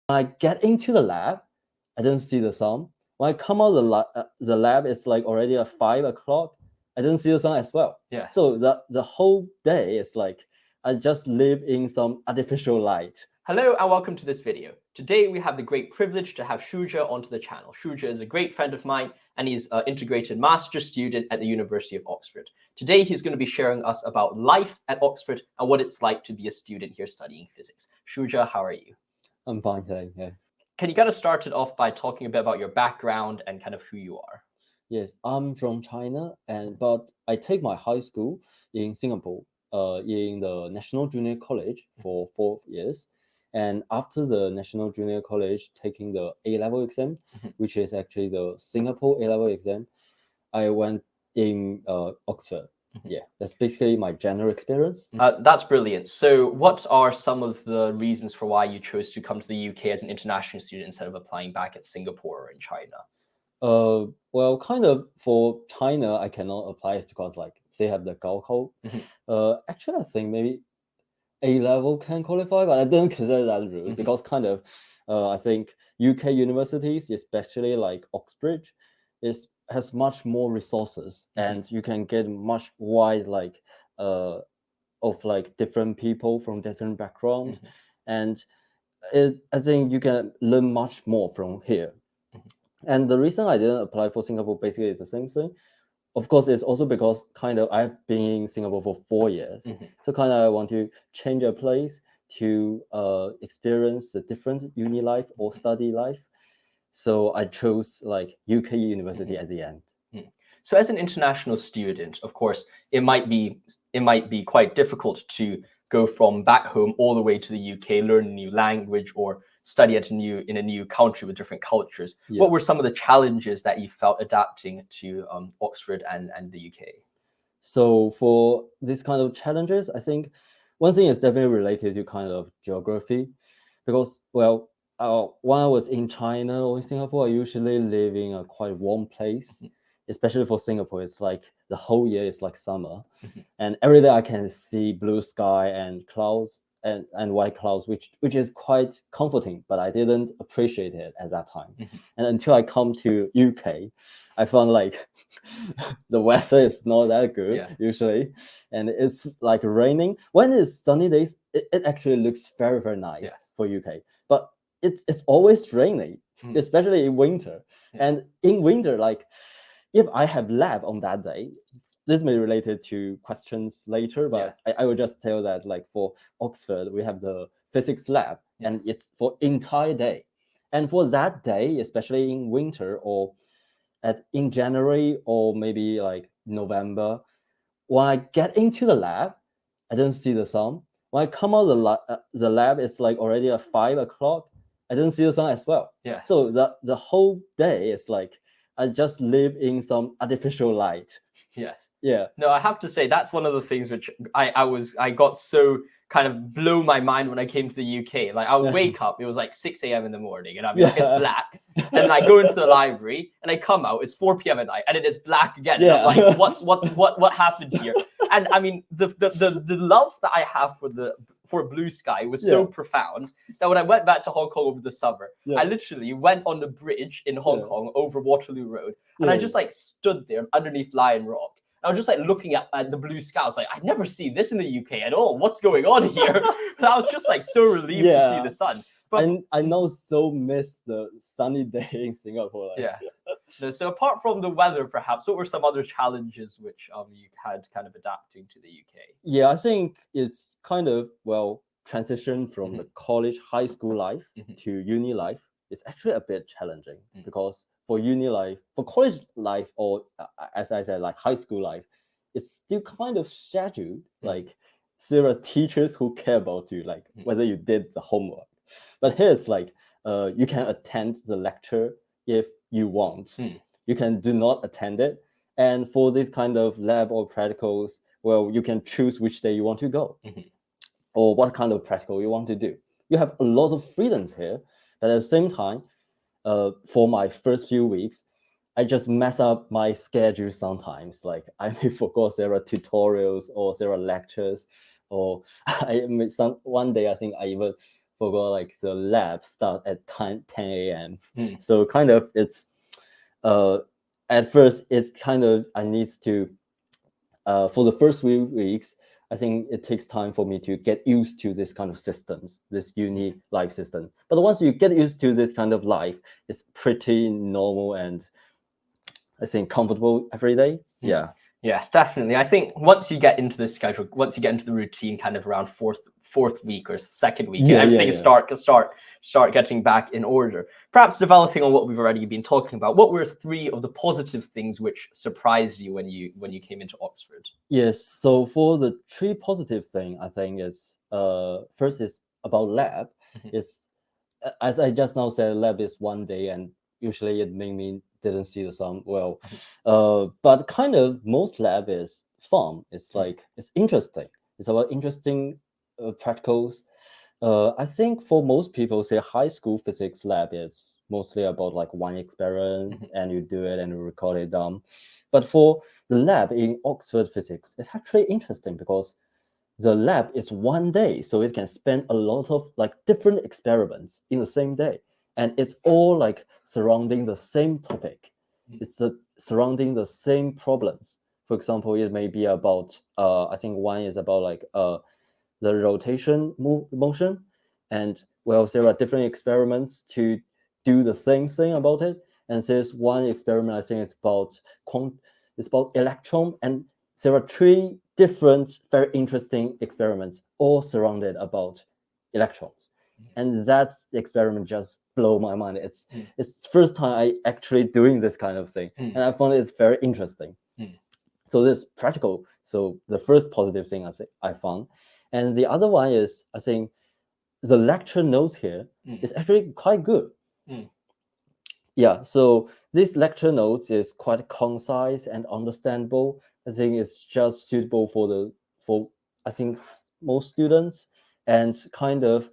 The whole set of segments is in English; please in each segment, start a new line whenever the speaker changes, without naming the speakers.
I get into the lab, I didn't see the sun. When I come out the lab, it's like already at 5 o'clock. I didn't see the sun as well.
Yeah.
So the whole day is like I just live in some artificial light.
Hello and welcome to this video. Today we have the great privilege to have ShuZhe onto the channel. ShuZhe is a great friend of mine and he's an integrated master's student at the University of Oxford. Today he's going to be sharing us about life at Oxford and what it's like to be a student here studying physics. ShuZhe, how are you?
I'm fine today, yeah.
Can you kind of start it off by talking a bit about your background and kind of who you are?
Yes, I'm from China, but I take my high school in Singapore, in the National Junior College for 4 years. And after the National Junior College, taking the A-level exam, which is actually the Singapore A-level exam, I went in Oxford. Yeah, that's basically my general experience.
That's brilliant. So what are some of the reasons for why you chose to come to the UK as an international student instead of applying back at Singapore or in China?
Well, kind of for China, I cannot apply it because like they have the Gaokao. Actually, I think maybe A-level can qualify, but I don't consider that route because kind of, I think UK universities, especially like Oxford, has much more resources and you can get much wide like of like different people from different backgrounds, and I think you can learn much more from here. And the reason I didn't apply for Singapore basically is the same thing. Of course, it's also because kind of I've been in Singapore for 4 years. So kind of I want to change a place to experience the different uni life or study life. So I chose like UK university at the end.
So as an international student, of course, it might be quite difficult to go from back home all the way to the UK, learn a new language or study in a new country with different cultures. Yeah. What were some of the challenges that you felt adapting to Oxford and the UK?
So for these kind of challenges, I think one thing is definitely related to kind of geography, because well, when I was in China or in Singapore, I usually live in a quite warm place. Especially for Singapore, it's like the whole year is like summer, and every day I can see blue sky and clouds and white clouds, which is quite comforting. But I didn't appreciate it at that time, and until I come to UK, I found like the weather is not that good usually, and it's like raining. When it's sunny days, it actually looks very very nice for UK, but it's always raining, especially in winter, and in winter like. If I have lab on that day, this may be related to questions later, but I will just tell that like for Oxford, we have the physics lab and it's for entire day. And for that day, especially in winter or in January or maybe like November, when I get into the lab, I didn't see the sun. When I come out the lab, it's like already at 5 o'clock. I didn't see the sun as well.
Yeah.
So the whole day is like I just live in some artificial light.
Yes.
Yeah.
No, I have to say that's one of the things which I got so kind of blow my mind when I came to the UK. Like I would wake up, it was like 6 a.m. in the morning, and I'd be like, it's black. And I go into the library, and I come out, it's 4 p.m. at night, and it is black again. And I'm like, what happened here? And I mean, the love that I have for blue sky was so profound that when I went back to Hong Kong over the summer, I literally went on the bridge in Hong Kong over Waterloo Road, and I just like stood there underneath Lion Rock. I was just like looking at the blue sky. I was like, I never see this in the UK at all. What's going on here? And I was just like so relieved to see the sun.
But I know so miss the sunny day in Singapore.
Like. So apart from the weather, perhaps, what were some other challenges which you had kind of adapting to the UK?
Yeah, I think it's kind of, well, transition from the college, high school life to uni life. It's actually a bit challenging because for uni life, for college life, or as I said, like high school life, it's still kind of scheduled. Like there are teachers who care about you, like whether you did the homework. But here it's like you can attend the lecture if you want. You can do not attend it. And for this kind of lab or practicals, well, you can choose which day you want to go or what kind of practical you want to do. You have a lot of freedoms here, but at the same time, for my first few weeks, I just mess up my schedule sometimes. Like I may forget there are tutorials or there are lectures, or one day I think I even forgot like the lab start at 10 a.m. So kind of it's at first it's kind of I need to for the first few weeks, I think it takes time for me to get used to this kind of systems, this uni life system. But once you get used to this kind of life, it's pretty normal and I think comfortable every day. Yeah.
Yes, definitely. I think once you get into the schedule, once you get into the routine, kind of around fourth week or second week, everything start getting back in order. Perhaps developing on what we've already been talking about. What were 3 of the positive things which surprised you when you came into Oxford?
Yes. So for the 3 positive thing, I think is first is about lab. Is as I just now said, lab is 1 day, and usually it made me didn't see the sun well. But kind of most lab is fun. It's like it's interesting. It's about interesting practicals. I think for most people, say high school physics lab is mostly about like one experiment and you do it and you record it down. But for the lab in Oxford physics, it's actually interesting because the lab is 1 day, so it can spend a lot of like different experiments in the same day, and it's all like surrounding the same topic. It's surrounding the same problems. For example, it may be about I think one is about like the rotation motion, and well, there are different experiments to do the same thing about it. And there's one experiment I think it's about electron, and there are 3 different very interesting experiments all surrounded about electrons. And that's the experiment just blow my mind. It's the first time I actually doing this kind of thing, and I found it's very interesting. So this practical. So the first positive thing I found, and the other one is I think the lecture notes here is actually quite good. Yeah, so this lecture notes is quite concise and understandable. I think it's just suitable for I think most students, and kind of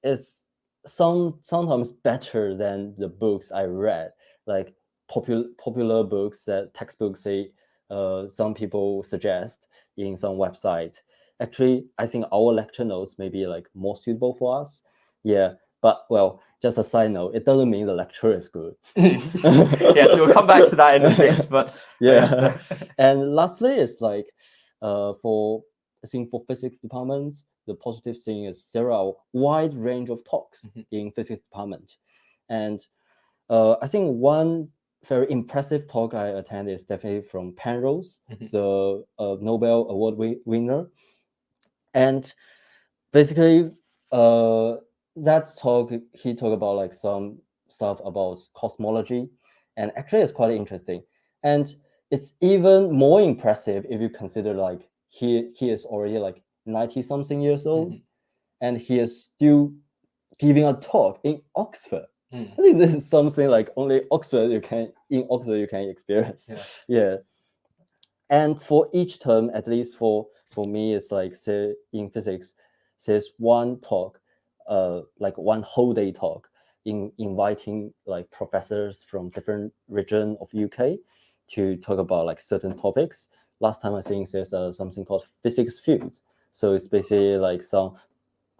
it's sometimes better than the books I read, like popular books that textbooks say some people suggest in some website. Actually, I think our lecture notes may be like more suitable for us. Yeah, but well, just a side note, it doesn't mean the lecture is good.
Yes, we'll come back to that in a bit. But
yeah, and lastly, it's like for I think for physics departments, the positive thing is there are a wide range of talks in physics department, and I think one very impressive talk I attended is definitely from Penrose, the Nobel Award winner, and basically that talk he talked about like some stuff about cosmology, and actually it's quite interesting, and it's even more impressive if you consider like he is already like 90 something years old, and he is still giving a talk in Oxford. I think this is something like only Oxford you can experience. Yeah. And for each term, at least for me, it's like say in physics, there's one talk, like one whole day talk, inviting like professors from different region of UK to talk about like certain topics. Last time I think there's something called physics fields. So it's basically like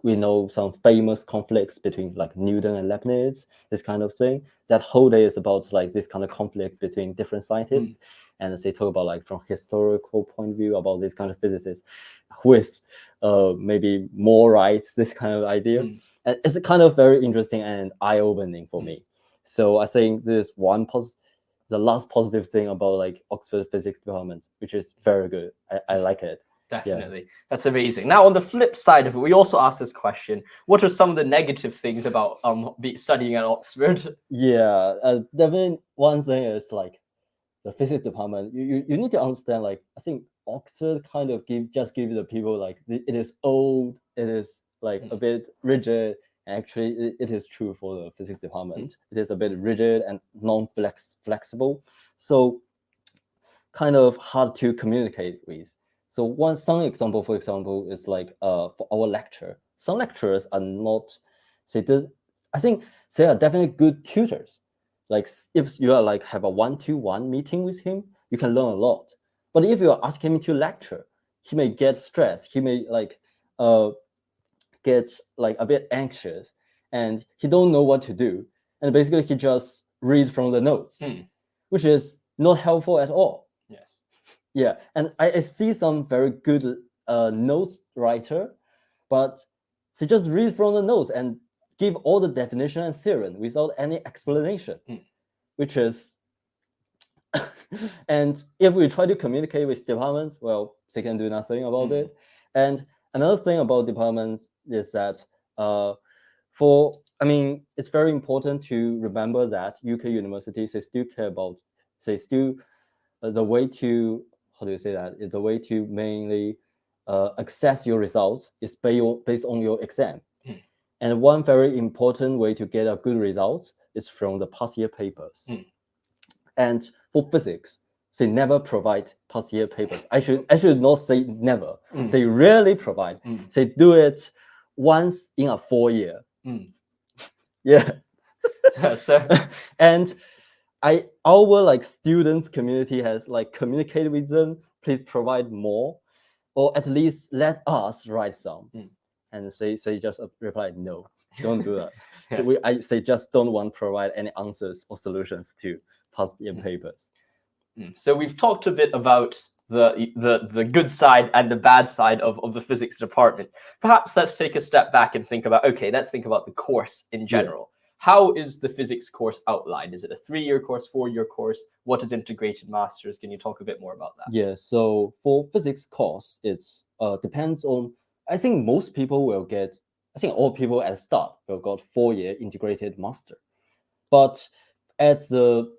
we know some famous conflicts between like Newton and Leibniz, this kind of thing. That whole day is about like this kind of conflict between different scientists. And they talk about like from historical point of view about this kind of physicists, who is maybe more right, this kind of idea. And it's kind of very interesting and eye-opening for me. So I think this the last positive thing about like Oxford physics department, which is very good. I like it.
Definitely. Yeah. That's amazing. Now, on the flip side of it, we also asked this question: what are some of the negative things about studying at Oxford?
Yeah, definitely one thing is like the physics department. You need to understand, like, I think Oxford kind of give the people like it is old, it is like a bit rigid. Actually, it is true for the physics department. It is a bit rigid and non-flexible, so kind of hard to communicate with. So some example, for example, is like for our lecture. Some lecturers are not. I think they are definitely good tutors. Like if you are like have a 1-to-1 meeting with him, you can learn a lot. But if you ask him to lecture, he may get stressed. He may like gets like a bit anxious and he don't know what to do. And basically he just read from the notes, which is not helpful at all.
Yes.
Yeah, and I see some very good notes writer, but they just read from the notes and give all the definition and theorem without any explanation, which is, and if we try to communicate with departments, well, they can do nothing about it. And another thing about departments is that it's very important to remember that UK universities, they still care about, the way to, how do you say that? The way to mainly access your results is based on your exam. And one very important way to get a good result is from the past year papers. And for physics, they never provide past year papers. I should not say never. They rarely provide. They do it once in a 4 year. Yeah.
So,
and our like students community has like communicated with them, please provide more, or at least let us write some. And they just replied, no, don't do that. So they just don't want to provide any answers or solutions to past year papers.
So we've talked a bit about the good side and the bad side of the physics department. Perhaps let's take a step back and think about, okay, let's think about the course in general. How is the physics course outlined? Is it a 3-year course, 4-year course? What is integrated masters? Can you talk a bit more about that?
Yeah, so for physics course, it's depends on, I think all people at start will got 4-year integrated master. But at the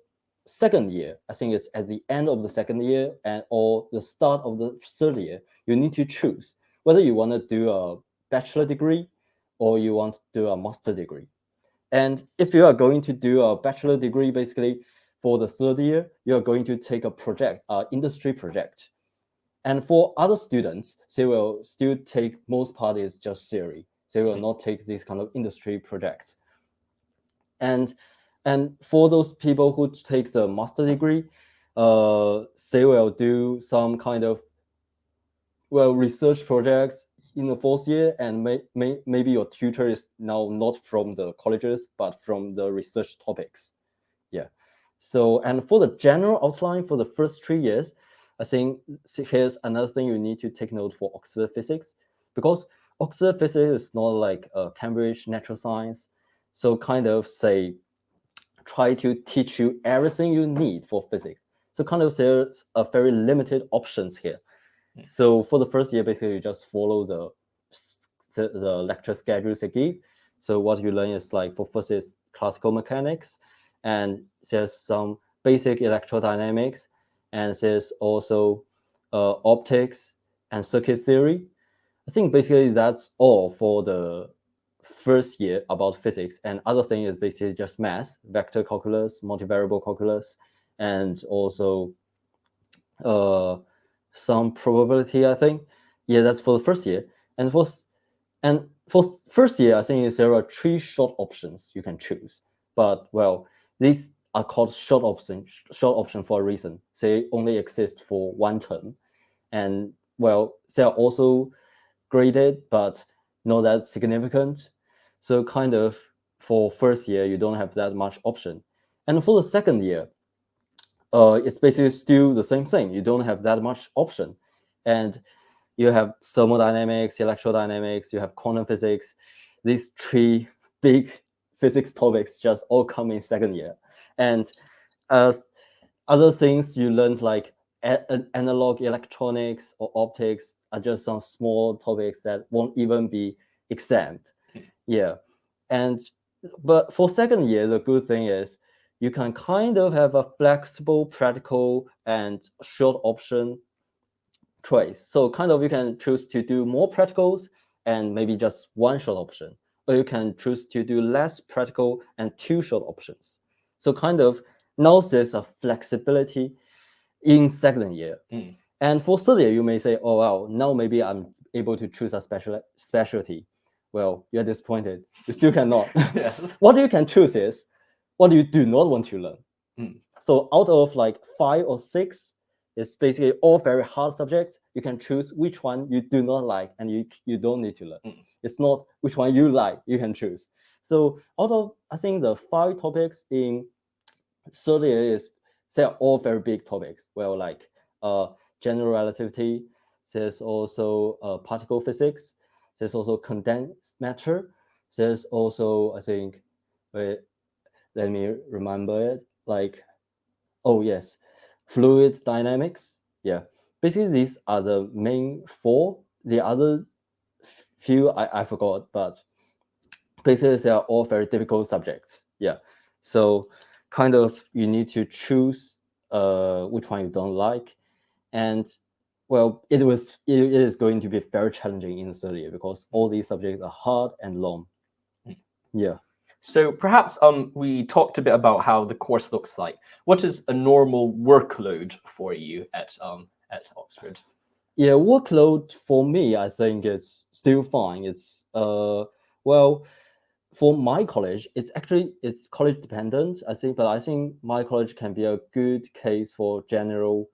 second year, I think it's at the end of the second year or the start of the third year, you need to choose whether you want to do a bachelor degree or you want to do a master degree. And if you are going to do a bachelor degree, basically for the third year, you are going to take a project, industry project. And for other students, they will still take, most part is just theory. They will not take these kind of industry projects. And for those people who take the master degree, they will do some kind of, research projects in the 4th year, and maybe your tutor is now not from the colleges, but from the research topics. Yeah. So, and for the general outline for the first 3 years, I think here's another thing you need to take note for Oxford physics, because Oxford physics is not like Cambridge natural science. So kind of try to teach you everything you need for physics. So kind of there's a very limited options here. So for the first year, basically you just follow the lecture schedules they give. So what you learn is like, for first is classical mechanics, and there's some basic electrodynamics, and there's also optics and circuit theory. I think basically that's all for the first year about physics, and other thing is basically just math, vector calculus, multivariable calculus, and also some probability, I think. Yeah, that's for the first year. And for first year, I think there are 3 short options you can choose. But well, these are called short option for a reason. They only exist for 1 term. And well, they are also graded, but not that significant. So kind of for first year, you don't have that much option. And for the second year, it's basically still the same thing. You don't have that much option. And you have thermodynamics, electrodynamics, you have quantum physics. These 3 big physics topics just all come in second year. And other things you learned, like analog electronics or optics, are just some small topics that won't even be exempt. Yeah. But for second year, the good thing is you can kind of have a flexible, practical, and short option choice. So kind of you can choose to do more practicals and maybe just 1 short option, or you can choose to do less practical and 2 short options. So kind of now there's a flexibility in second year. And for third year, you may say, oh, wow, now maybe I'm able to choose a specialty. Well, you're disappointed. You still cannot.
Yes.
What you can choose is what you do not want to learn. So out of like 5 or 6 It's basically all very hard subjects. You can choose which one you do not like, and you don't need to learn. It's not which one you like, you can choose. So out of, I think, the 5 topics in third year they're all very big topics. Well, like general relativity, there's also particle physics, there's also condensed matter, there's also, I think, wait, let me remember it, like, oh yes, fluid dynamics. Yeah, basically these are the main 4. The other few I forgot, but basically they are all very difficult subjects. Yeah, so kind of you need to choose which one you don't like, and well, it is going to be very challenging in the third year because all these subjects are hard and long. Yeah.
So perhaps we talked a bit about how the course looks like. What is a normal workload for you at Oxford?
Yeah, workload for me, I think it's still fine. It's well, for my college, it's college dependent, I think, but I think my college can be a good case for general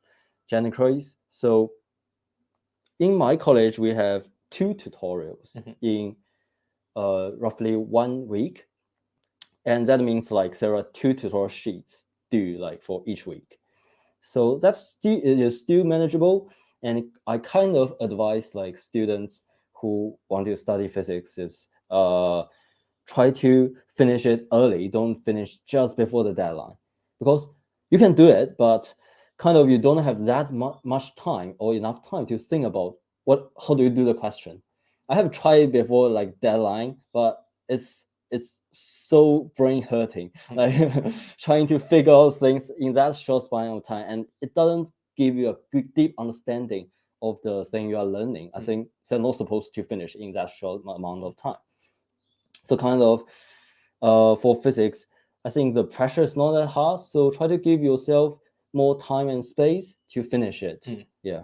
case. So in my college, we have 2 tutorials in roughly 1 week. And that means like there are 2 tutorial sheets due like for each week. So it is still manageable. And I kind of advise like students who want to study physics is try to finish it early. Don't finish just before the deadline, because you can do it, but kind of you don't have that much time or enough time to think about how do you do the question. I have tried before like deadline, but it's so brain hurting, like trying to figure out things in that short span of time, and it doesn't give you a good deep understanding of the thing you are learning. I think they're not supposed to finish in that short amount of time. So kind of for physics, I think the pressure is not that hard. So try to give yourself more time and space to finish it. Yeah.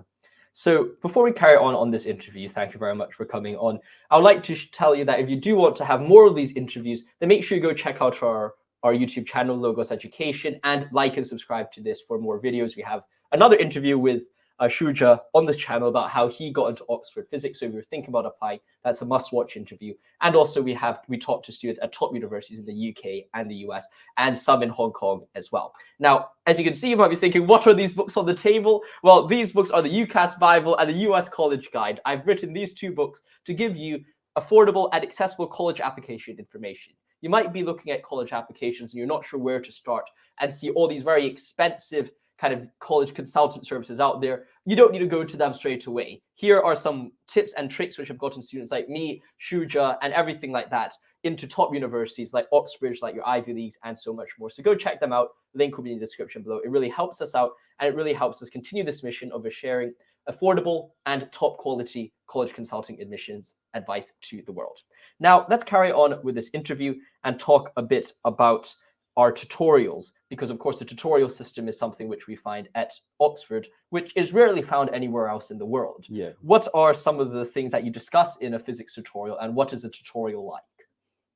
So before we carry on this interview, thank you very much for coming on. I would like to tell you that if you do want to have more of these interviews, then make sure you go check out our YouTube channel, Logos Education, and like and subscribe to this for more videos. We have another interview with ShuZhe on this channel about how he got into Oxford physics. So if you're thinking about applying, that's a must-watch interview. And also we talk to students at top universities in the UK and the US, and some in Hong Kong as well. Now, as you can see, you might be thinking, what are these books on the table? Well, these books are the UCAS Bible and the US College Guide. I've written these 2 books to give you affordable and accessible college application information. You might be looking at college applications and you're not sure where to start, and see all these very expensive kind of college consultant services out there. You don't need to go to them straight away. Here are some tips and tricks which have gotten students like me, ShuZhe, and everything like that into top universities like Oxbridge, like your Ivy Leagues, and so much more. So go check them out. Link will be in the description below. It really helps us out, and it really helps us continue this mission of sharing affordable and top quality college consulting admissions advice to the world. Now, let's carry on with this interview and talk a bit about our tutorials, because of course the tutorial system is something which we find at Oxford, which is rarely found anywhere else in the world.
Yeah.
What are some of the things that you discuss in a physics tutorial, and what is a tutorial like?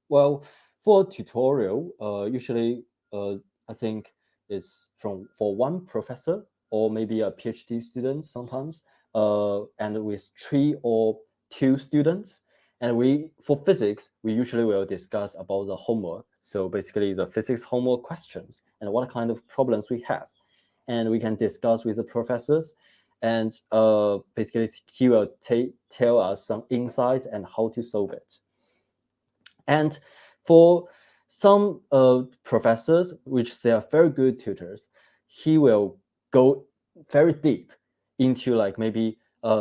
Well, for tutorial, usually I think it's for one professor or maybe a PhD student sometimes, and with 3 or 2 students. And for physics, we usually will discuss about the homework. So basically the physics homework questions and what kind of problems we have. And we can discuss with the professors, and basically he will tell us some insights and how to solve it. And for some professors, which they are very good tutors, he will go very deep into like maybe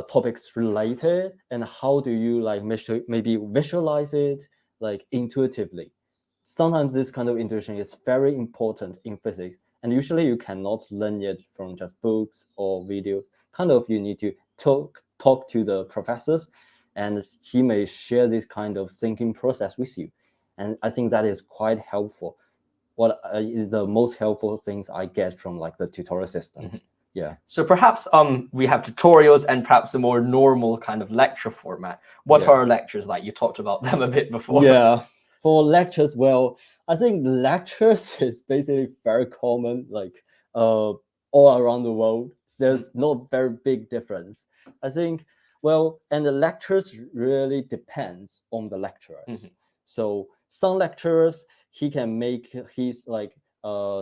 topics related, and how do you like maybe visualize it like intuitively. Sometimes this kind of intuition is very important in physics, and usually you cannot learn it from just books or video. Kind of you need to talk to the professors, and he may share this kind of thinking process with you. And I think that is quite helpful. What is the most helpful things I get from like the tutorial systems. Yeah.
So perhaps we have tutorials and perhaps a more normal kind of lecture format. What are lectures like? You talked about them a bit before.
Yeah. For lectures, well, I think lectures is basically very common, like all around the world. there's no very big difference. I think, well, and the lectures really depends on the lecturers. So some lecturers, he can make his like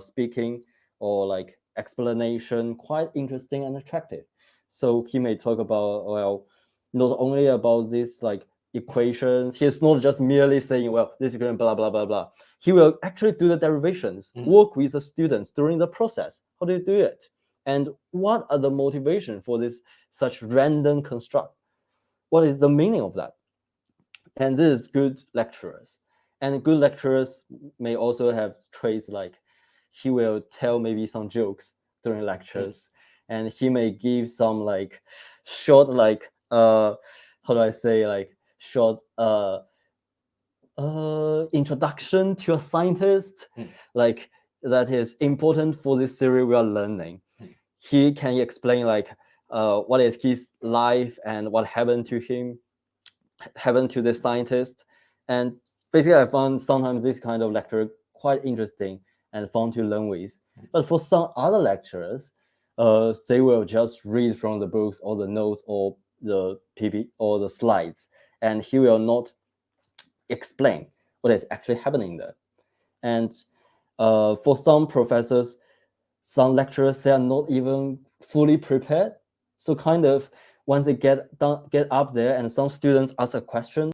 speaking or like explanation quite interesting and attractive. So he may talk about, well, not only about this like equations, he's not just merely saying, well, this equation, blah, blah, blah, blah. He will actually do the derivations, work with the students during the process. How do you do it? And what are the motivation for this such random construct? What is the meaning of that? And this is good lecturers. And good lecturers may also have traits like he will tell maybe some jokes during lectures, and he may give some like short like how do I say, like short introduction to a scientist, like that is important for this theory we are learning. He can explain like what is his life and what happened to him, happened to the scientist. And basically I found sometimes this kind of lecture quite interesting and fun to learn with. But for some other lecturers, they will just read from the books or the notes or the PP or the slides, and he will not explain what is actually happening there. And for some professors, some lecturers, they are not even fully prepared. So kind of once they get up there and some students ask a question,